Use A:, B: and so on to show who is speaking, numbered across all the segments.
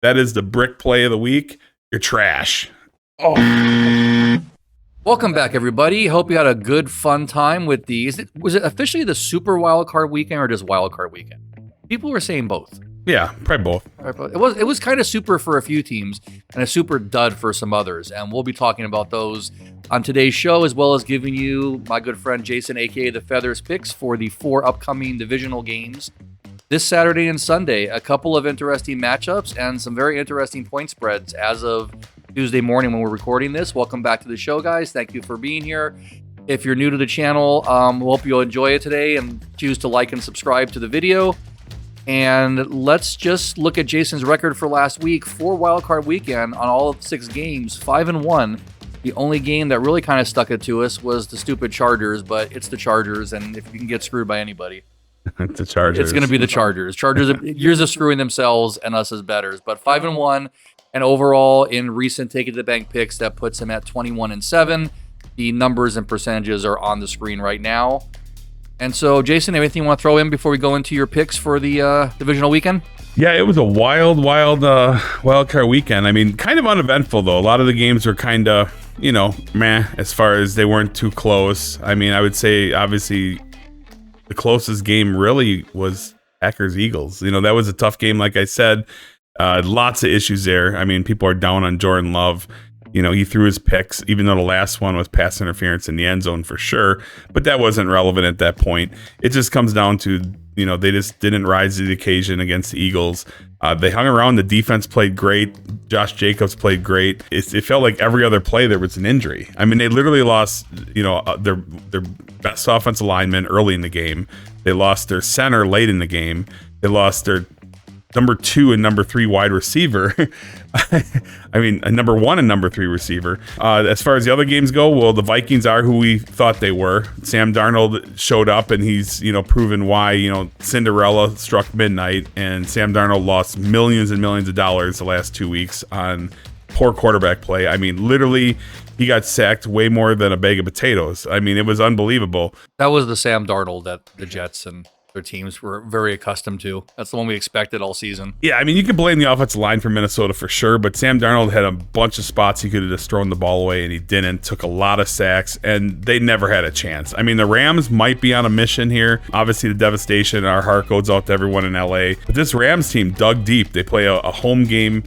A: That is the brick play of the week. You're trash. Oh.
B: Welcome back, everybody. Hope you had a good, fun time with these. Was it officially the Super Wild Card Weekend or just Wild Card Weekend? People were saying both.
A: Yeah, probably both.
B: It was kind of super for a few teams and a super dud for some others, and we'll be talking about those on today's show, as well as giving you my good friend Jason, aka the Feathers, picks for the 4 upcoming divisional games this Saturday and Sunday. A couple of interesting matchups and some very interesting point spreads as of Tuesday morning when we're recording this. Welcome back to the show, guys. Thank you for being here. If you're new to the channel, we hope you'll enjoy it today and choose to like and subscribe to the video. And let's just look at Jason's record for last week. For wildcard weekend on all of 6 games, 5-1. The only game that really kind of stuck it to us was the stupid Chargers, but it's the Chargers, and if you can get screwed by anybody,
A: it's the Chargers.
B: It's going to be the Chargers. Chargers, years of screwing themselves and us as bettors, but 5-1, and overall in recent Take It to the Bank picks, that puts him at 21-7. The numbers and percentages are on the screen right now. And so, Jason, anything you want to throw in before we go into your picks for the divisional weekend?
A: Yeah, it was a wild card weekend. I mean, kind of uneventful, though. A lot of the games were kind of, meh, as far as they weren't too close. I mean, I would say, obviously, the closest game really was Packers-Eagles. That was a tough game, like I said. Lots of issues there. I mean, people are down on Jordan Love. He threw his picks, even though the last one was pass interference in the end zone for sure. But that wasn't relevant at that point. It just comes down to, they just didn't rise to the occasion against the Eagles. They hung around. The defense played great. Josh Jacobs played great. It felt like every other play there was an injury. I mean, they literally lost, their best offensive lineman early in the game. They lost their center late in the game. They lost their number 2 and number 3 wide receiver. I mean, a number 1 and number 3 receiver. As far as the other games go, well, the Vikings are who we thought they were. Sam Darnold showed up, and he's, proven why, Cinderella struck midnight, and Sam Darnold lost millions and millions of dollars the last 2 weeks on poor quarterback play. I mean, literally, he got sacked way more than a bag of potatoes. I mean, it was unbelievable.
B: That was the Sam Darnold that the Jets and their teams were very accustomed to. That's the one we expected all season.
A: Yeah, I mean, you can blame the offensive line for Minnesota for sure, but Sam Darnold had a bunch of spots he could have just thrown the ball away, and he didn't. Took a lot of sacks, and they never had a chance. I mean, the Rams might be on a mission here. Obviously, the devastation, our heart goes out to everyone in LA. But this Rams team dug deep. They play a home game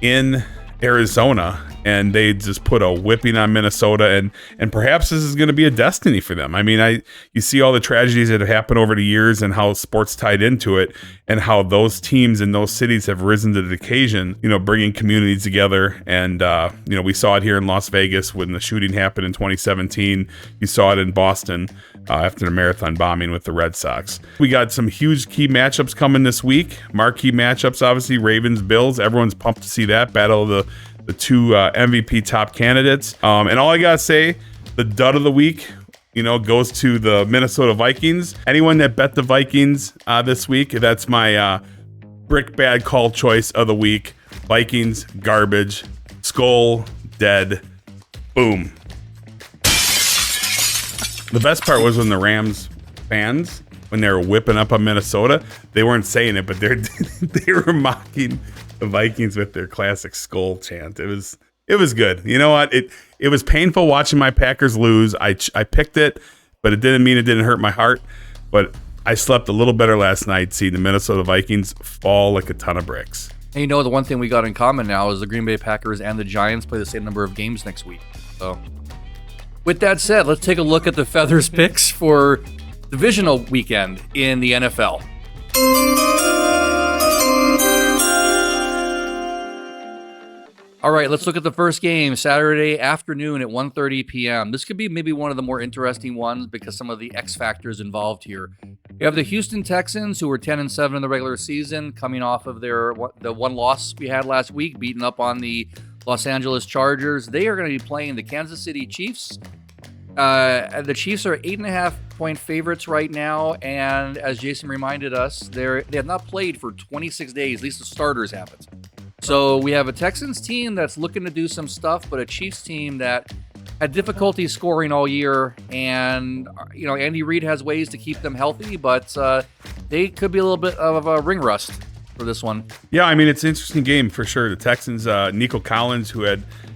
A: in Arizona, and they just put a whipping on Minnesota, and perhaps this is going to be a destiny for them. I mean, you see all the tragedies that have happened over the years and how sports tied into it, and how those teams in those cities have risen to the occasion, bringing communities together. And, we saw it here in Las Vegas when the shooting happened in 2017. You saw it in Boston after the marathon bombing with the Red Sox. We got some huge key matchups coming this week. Marquee matchups, obviously, Ravens, Bills. Everyone's pumped to see that battle of the 2 MVP top candidates. And all I gotta say, the dud of the week, goes to the Minnesota Vikings. Anyone that bet the Vikings this week, that's my brick bad call choice of the week. Vikings, garbage, skull, dead, boom. The best part was when the Rams fans, when they were whipping up on Minnesota, they weren't saying it, but they were mocking the Vikings with their classic skull chant. It was good. You know what? It was painful watching my Packers lose. I picked it, but it didn't mean it didn't hurt my heart. But I slept a little better last night seeing the Minnesota Vikings fall like a ton of bricks.
B: And the one thing we got in common now is the Green Bay Packers and the Giants play the same number of games next week. So with that said, let's take a look at the Feathers picks for divisional weekend in the NFL. All right, let's look at the first game, Saturday afternoon at 1:30 p.m. This could be maybe one of the more interesting ones because some of the X factors involved here. You have the Houston Texans, who were 10-7 in the regular season, coming off of the one loss we had last week, beating up on the Los Angeles Chargers. They are going to be playing the Kansas City Chiefs. The Chiefs are 8.5-point favorites right now, and as Jason reminded us, they have not played for 26 days. At least the starters haven't. So we have a Texans team that's looking to do some stuff, but a Chiefs team that had difficulty scoring all year. And, Andy Reid has ways to keep them healthy, but they could be a little bit of a ring rust. for this one.
A: Yeah, I mean, it's an interesting game for sure. The Texans, Nico Collins, who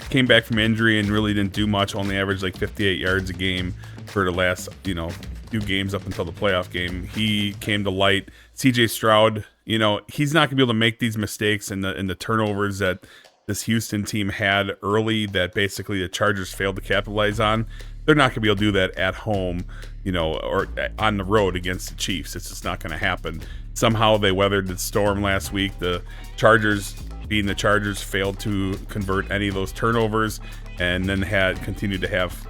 A: came back from injury and really didn't do much, only averaged like 58 yards a game for the last, few games up until the playoff game. He came to light. CJ Stroud, he's not going to be able to make these mistakes and the turnovers that this Houston team had early that basically the Chargers failed to capitalize on. They're not going to be able to do that at home, or on the road against the Chiefs. It's just not going to happen. Somehow they weathered the storm last week. The Chargers, being the Chargers, failed to convert any of those turnovers and then continued to have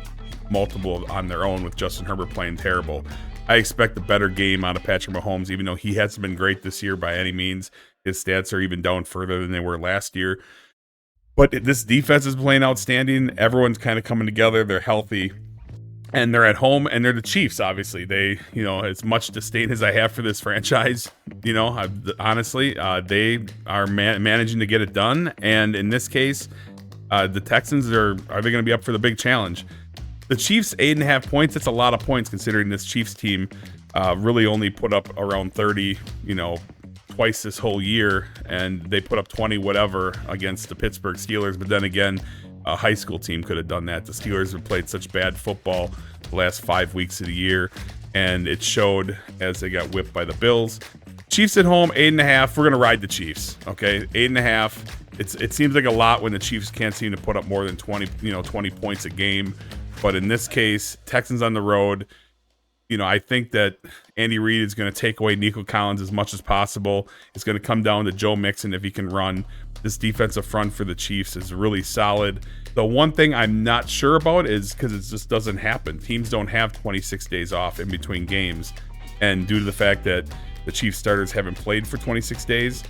A: multiple on their own with Justin Herbert playing terrible. I expect a better game out of Patrick Mahomes, even though he hasn't been great this year by any means. His stats are even down further than they were last year. But this defense is playing outstanding. Everyone's kind of coming together. They're healthy. And they're at home, and they're the Chiefs, obviously. They, as much disdain as I have for this franchise, honestly, they are managing to get it done. And in this case, the Texans are they going to be up for the big challenge? The Chiefs, 8.5 points. That's a lot of points considering this Chiefs team really only put up around 30, twice this whole year, and they put up 20 whatever against the Pittsburgh Steelers. But then again, a high school team could have done that. The Steelers have played such bad football the last 5 weeks of the year, and it showed as they got whipped by the Bills. Chiefs at home, 8.5. We're gonna ride the Chiefs. Okay, 8.5. It seems like a lot when the Chiefs can't seem to put up more than 20 points a game. But in this case, Texans on the road. I think that Andy Reid is going to take away Nico Collins as much as possible. It's going to come down to Joe Mixon if he can run. This defensive front for the Chiefs is really solid. The one thing I'm not sure about is because it just doesn't happen. Teams don't have 26 days off in between games. And due to the fact that the Chiefs starters haven't played for 26 days,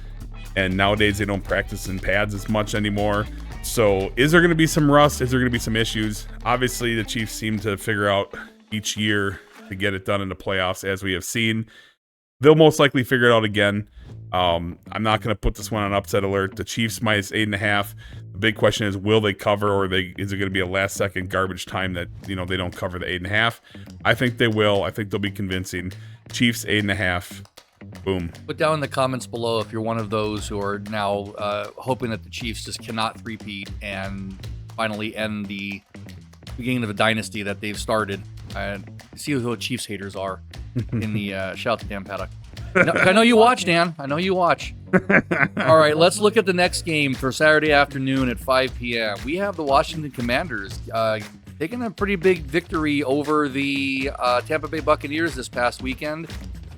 A: and nowadays they don't practice in pads as much anymore. So is there going to be some rust? Is there going to be some issues? Obviously, the Chiefs seem to figure out each year to get it done in the playoffs, as we have seen. They'll most likely figure it out again. I'm not going to put this one on upset alert. The Chiefs minus 8.5. The big question is, will they cover, or is it going to be a last-second garbage time that they don't cover the 8.5? I think they will. I think they'll be convincing. Chiefs 8.5. Boom.
B: Put down in the comments below if you're one of those who are now hoping that the Chiefs just cannot three-peat and finally end the beginning of a dynasty that they've started. See who the Chiefs haters are in the shout out to Dan Paddock. No, I know you watch, Dan. I know you watch. All right, let's look at the next game for Saturday afternoon at 5 p.m. We have the Washington Commanders taking a pretty big victory over the Tampa Bay Buccaneers this past weekend.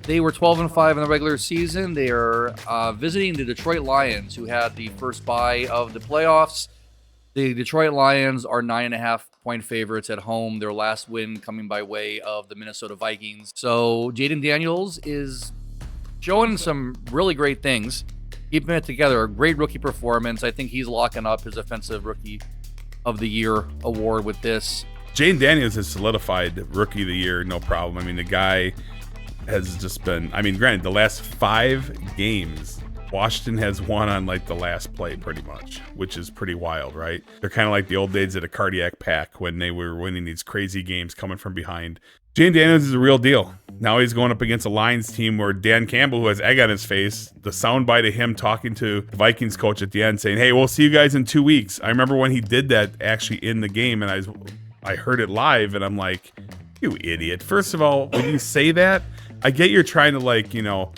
B: They were 12-5 in the regular season. They are visiting the Detroit Lions, who had the first bye of the playoffs. The Detroit Lions are 9.5-point favorites at home. Their last win coming by way of the Minnesota Vikings. So Jaden Daniels is showing some really great things, keeping it together. A great rookie performance. I think he's locking up his Offensive Rookie of the Year award with this.
A: Jaden Daniels has solidified Rookie of the Year, no problem. I mean, the guy has just been, granted, the last 5 games, Washington has won on like the last play pretty much, which is pretty wild, right? They're kind of like the old days at a cardiac pack when they were winning these crazy games coming from behind. Jaden Daniels is a real deal. Now he's going up against a Lions team where Dan Campbell, who has egg on his face, the soundbite of him talking to the Vikings coach at the end saying, "Hey, we'll see you guys in 2 weeks." I remember when he did that actually in the game, and I heard it live, and I'm like, you idiot. First of all, when you say that, I get you're trying to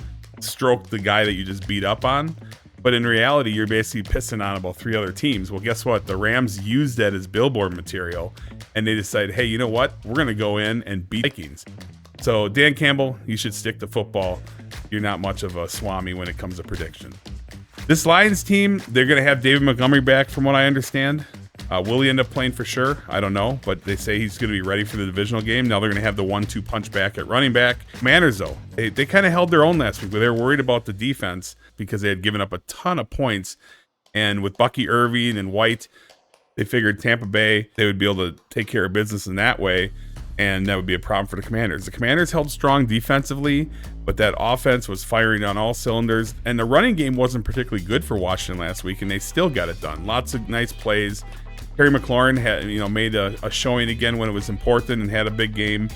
A: stroke the guy that you just beat up on, but in reality, you're basically pissing on about 3 other teams. Well, guess what? The Rams used that as billboard material, and they decided, hey, you know what? We're going to go in and beat Vikings. So Dan Campbell, you should stick to football. You're not much of a swami when it comes to prediction. This Lions team, they're going to have David Montgomery back from what I understand. Will he end up playing for sure? I don't know, but they say he's going to be ready for the divisional game. Now they're going to have the 1-2 punch back at running back. Commanders, though, they kind of held their own last week, but they were worried about the defense because they had given up a ton of points. And with Bucky Irving and White, they figured Tampa Bay, they would be able to take care of business in that way, and that would be a problem for the Commanders. The Commanders held strong defensively, but that offense was firing on all cylinders, and the running game wasn't particularly good for Washington last week, and they still got it done. Lots of nice plays. Terry McLaurin had, made a showing again when it was important and had a big game.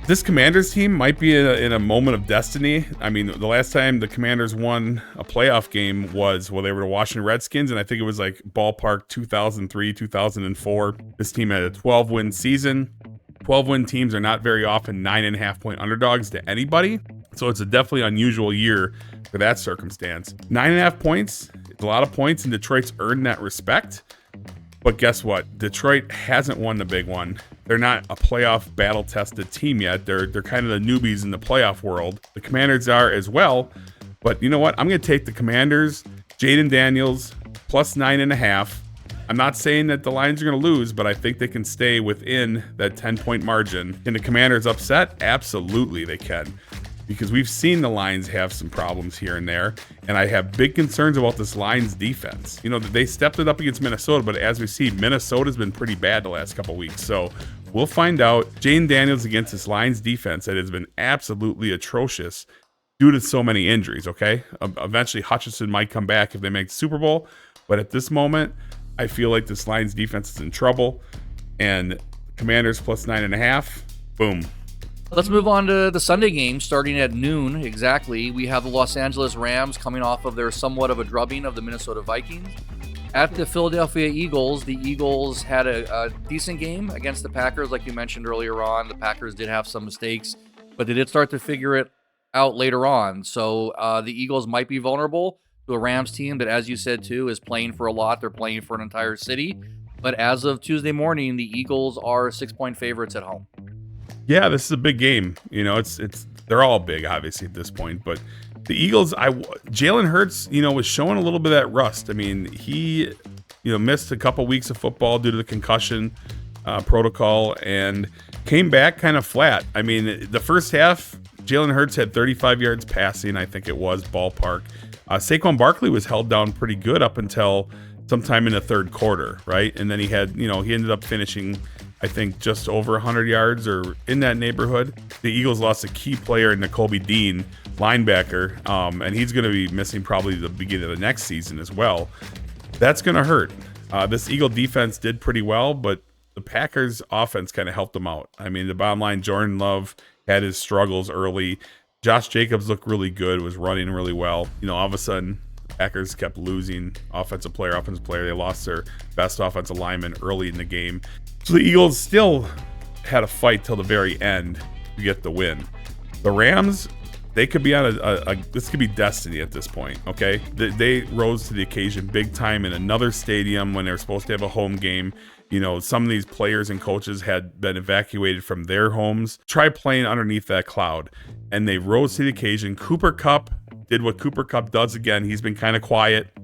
A: This Commanders team might be in a moment of destiny. I mean, the last time the Commanders won a playoff game was, well, they were the Washington Redskins, and I think it was like ballpark 2003, 2004. This team had a 12-win season. 12-win teams are not very often 9.5-point underdogs to anybody, so it's a definitely unusual year for that circumstance. 9.5 points, it's a lot of points, and Detroit's earned that respect. But guess what? Detroit hasn't won the big one. They're not a playoff battle-tested team yet. They're kind of the newbies in the playoff world. The Commanders are as well. But you know what? I'm going to take the Commanders, Jaden Daniels, plus 9.5. I'm not saying that the Lions are going to lose, but I think they can stay within that 10-point margin. Can the Commanders upset? Absolutely they can. Because we've seen the Lions have some problems here and there, and I have big concerns about this Lions defense. You know, they stepped it up against Minnesota, but as we see, Minnesota's been pretty bad the last couple weeks. So we'll find out. Jane Daniels against this Lions defense that has been absolutely atrocious due to so many injuries, okay? Eventually, Hutchinson might come back if they make the Super Bowl, but at this moment, I feel like this Lions defense is in trouble, and Commanders plus 9.5, boom.
B: Let's move on to the Sunday game starting at noon exactly. We have the Los Angeles Rams coming off of their somewhat of a drubbing of the Minnesota Vikings. At the Philadelphia Eagles, the Eagles had a decent game against the Packers. Like you mentioned earlier on, the Packers did have some mistakes, but they did start to figure it out later on. So the Eagles might be vulnerable to a Rams team that, as you said too, is playing for a lot. They're playing for an entire city. But as of Tuesday morning, the Eagles are 6-point favorites at home.
A: Yeah, this is a big game. You know, it's they're all big, obviously, at this point. But the Eagles, Jalen Hurts, you know, was showing a little bit of that rust. I mean, he, you know, missed a couple weeks of football due to the concussion protocol and came back kind of flat. I mean, the first half, Jalen Hurts had 35 yards passing, I think it was, ballpark. Saquon Barkley was held down pretty good up until sometime in the third quarter, right? And then he ended up finishing, I think, just over 100 yards or in that neighborhood. The Eagles lost a key player in Nakobe Dean, linebacker, and he's going to be missing probably the beginning of the next season as well. That's going to hurt. This Eagle defense did pretty well, but the Packers offense kind of helped them out. I mean, the bottom line, Jordan Love had his struggles early. Josh Jacobs looked really good, was running really well. You know, all of a sudden, Packers kept losing offensive player. They lost their best offensive lineman early in the game. So the Eagles still had a fight till the very end to get the win. The Rams, they could be on this could be destiny at this point, okay? They rose to the occasion big time in another stadium when they were supposed to have a home game. You know, some of these players and coaches had been evacuated from their homes. Try playing underneath that cloud. And they rose to the occasion. Cooper Kupp did what Cooper Kupp does again. He's been kind of quiet.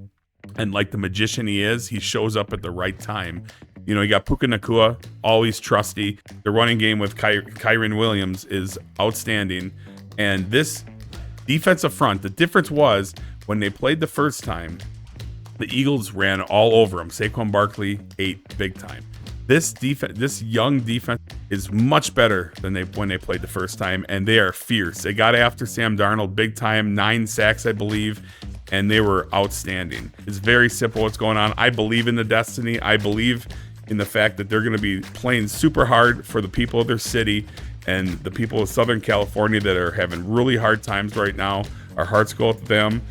A: And like the magician he is, he shows up at the right time. You know, you got Puka Nacua, always trusty. The running game with Kyren Williams is outstanding. And this defensive front, the difference was when they played the first time, the Eagles ran all over them. Saquon Barkley ate big time. This young defense is much better than when they played the first time, and they are fierce. They got after Sam Darnold big time, 9 sacks, I believe, and they were outstanding. It's very simple what's going on. I believe in the destiny. I believe in the fact that they're going to be playing super hard for the people of their city and the people of Southern California that are having really hard times right now. Our hearts go out to them.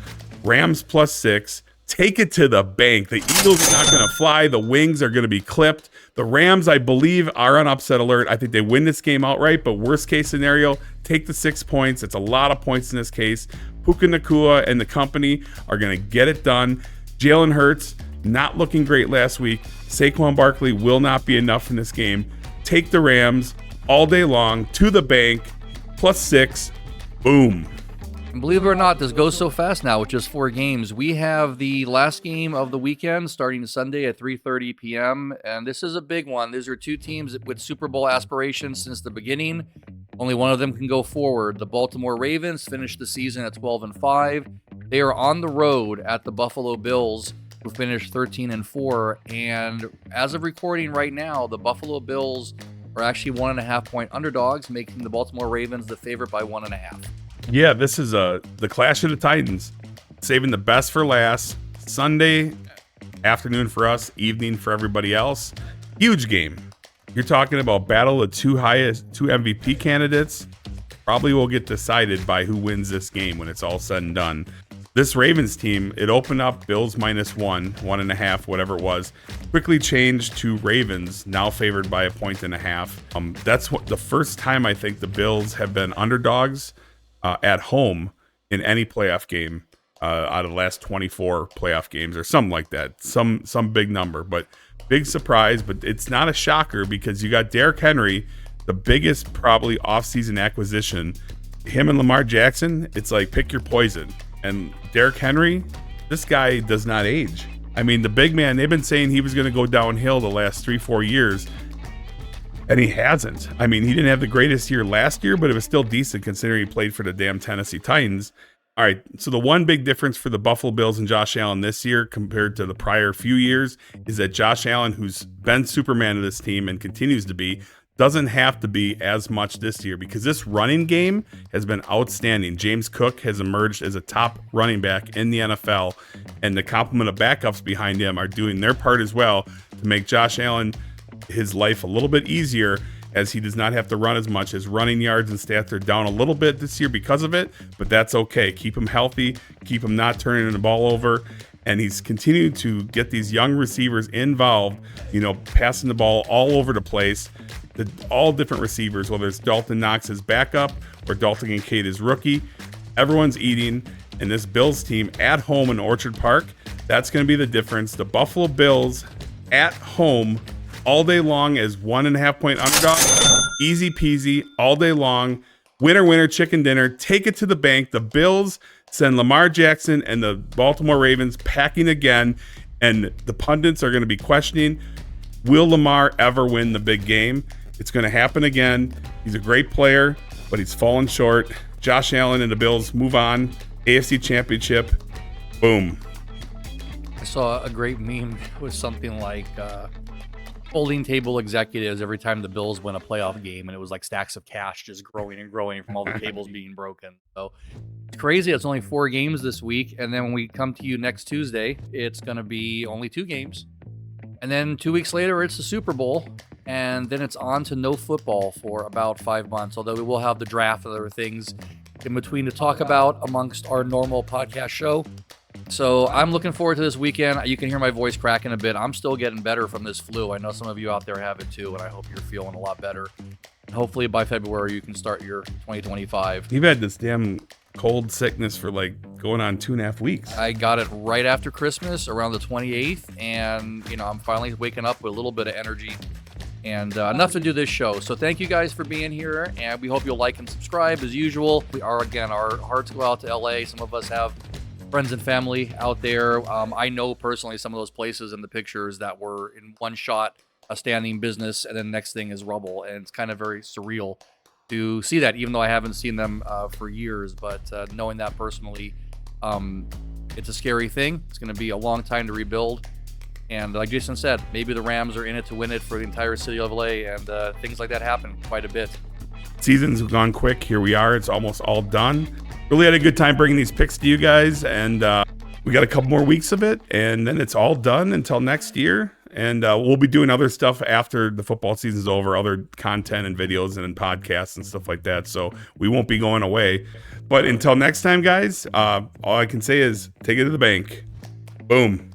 A: Rams plus 6. Take it to the bank. The Eagles are not going to fly. The wings are going to be clipped. The Rams, I believe, are on upset alert. I think they win this game outright, but worst case scenario, take the 6 points. It's a lot of points in this case. Puka Nacua and the company are going to get it done. Jalen Hurts, not looking great last week. Saquon Barkley will not be enough in this game. Take the Rams all day long to the bank, plus 6. Boom.
B: And believe it or not, this goes so fast now with just 4 games. We have the last game of the weekend starting Sunday at 3:30 p.m. And this is a big one. These are 2 teams with Super Bowl aspirations since the beginning. Only one of them can go forward. The Baltimore Ravens finished the season at 12-5. They are on the road at the Buffalo Bills, who finished 13-4. And as of recording right now, the Buffalo Bills are actually 1.5-point underdogs, making the Baltimore Ravens the favorite by 1.5.
A: Yeah, this is the Clash of the Titans. Saving the best for last. Sunday afternoon for us, evening for everybody else. Huge game. You're talking about battle of two MVP candidates. Probably will get decided by who wins this game when it's all said and done. This Ravens team, it opened up Bills -1, 1.5, whatever it was. Quickly changed to Ravens, now favored by 1.5. That's the first time I think the Bills have been underdogs at home in any playoff game out of the last 24 playoff games or something like that. Some big number, but big surprise. But it's not a shocker because you got Derrick Henry, the biggest probably offseason acquisition. Him and Lamar Jackson, it's like pick your poison. And Derrick Henry, this guy does not age. I mean, the big man, they've been saying he was going to go downhill the last 3-4 years, and he hasn't. I mean, he didn't have the greatest year last year, but it was still decent considering he played for the damn Tennessee Titans. All right, so the one big difference for the Buffalo Bills and Josh Allen this year compared to the prior few years is that Josh Allen, who's been Superman of this team and continues to be, doesn't have to be as much this year because this running game has been outstanding. James Cook has emerged as a top running back in the NFL, and the complement of backups behind him are doing their part as well to make Josh Allen his life a little bit easier, as he does not have to run as much. His running yards and stats are down a little bit this year because of it, but that's okay. Keep him healthy, keep him not turning the ball over, and he's continued to get these young receivers involved, passing the ball all over the place. All different receivers, whether it's Dalton Knox as backup or Dalton Kincaid as rookie, everyone's eating. And this Bills team at home in Orchard Park, that's going to be the difference. The Buffalo Bills at home all day long as 1.5-point underdog. Easy peasy all day long. Winner, winner, chicken dinner. Take it to the bank. The Bills send Lamar Jackson and the Baltimore Ravens packing again. And the pundits are going to be questioning, will Lamar ever win the big game? It's going to happen again. He's a great player, but he's fallen short. Josh Allen and the Bills move on. AFC Championship. Boom.
B: I saw a great meme with something like folding table executives every time the Bills win a playoff game, and it was like stacks of cash just growing and growing from all the tables being broken. So it's crazy. It's only 4 games this week, and then when we come to you next Tuesday, it's going to be only 2 games. And then 2 weeks later, it's the Super Bowl. And then it's on to no football for about 5 months, although we will have the draft and other things in between to talk about amongst our normal podcast show. So I'm looking forward to this weekend. You can hear my voice cracking a bit. I'm still getting better from this flu. I know some of you out there have it too, and I hope you're feeling a lot better. And hopefully by February, you can start your 2025.
A: You've had this damn cold sickness for like going on 2.5 weeks.
B: I got it right after Christmas, around the 28th, and I'm finally waking up with a little bit of energy and enough to do this show. So thank you guys for being here, and we hope you'll like and subscribe as usual. Our hearts go out to LA. Some of us have friends and family out there. I know personally some of those places in the pictures that were in one shot a standing business, and then the next thing is rubble, and it's kind of very surreal to see that, even though I haven't seen them for years. But knowing that personally, it's a scary thing. It's going to be a long time to rebuild. And like Jason said, maybe the Rams are in it to win it for the entire city of LA, and things like that happen quite a bit.
A: Season's gone quick. Here we are. It's almost all done. Really had a good time bringing these picks to you guys, and we got a couple more weeks of it, and then it's all done until next year. And we'll be doing other stuff after the football season's over, other content and videos and podcasts and stuff like that. So we won't be going away. But until next time, guys, all I can say is take it to the bank. Boom.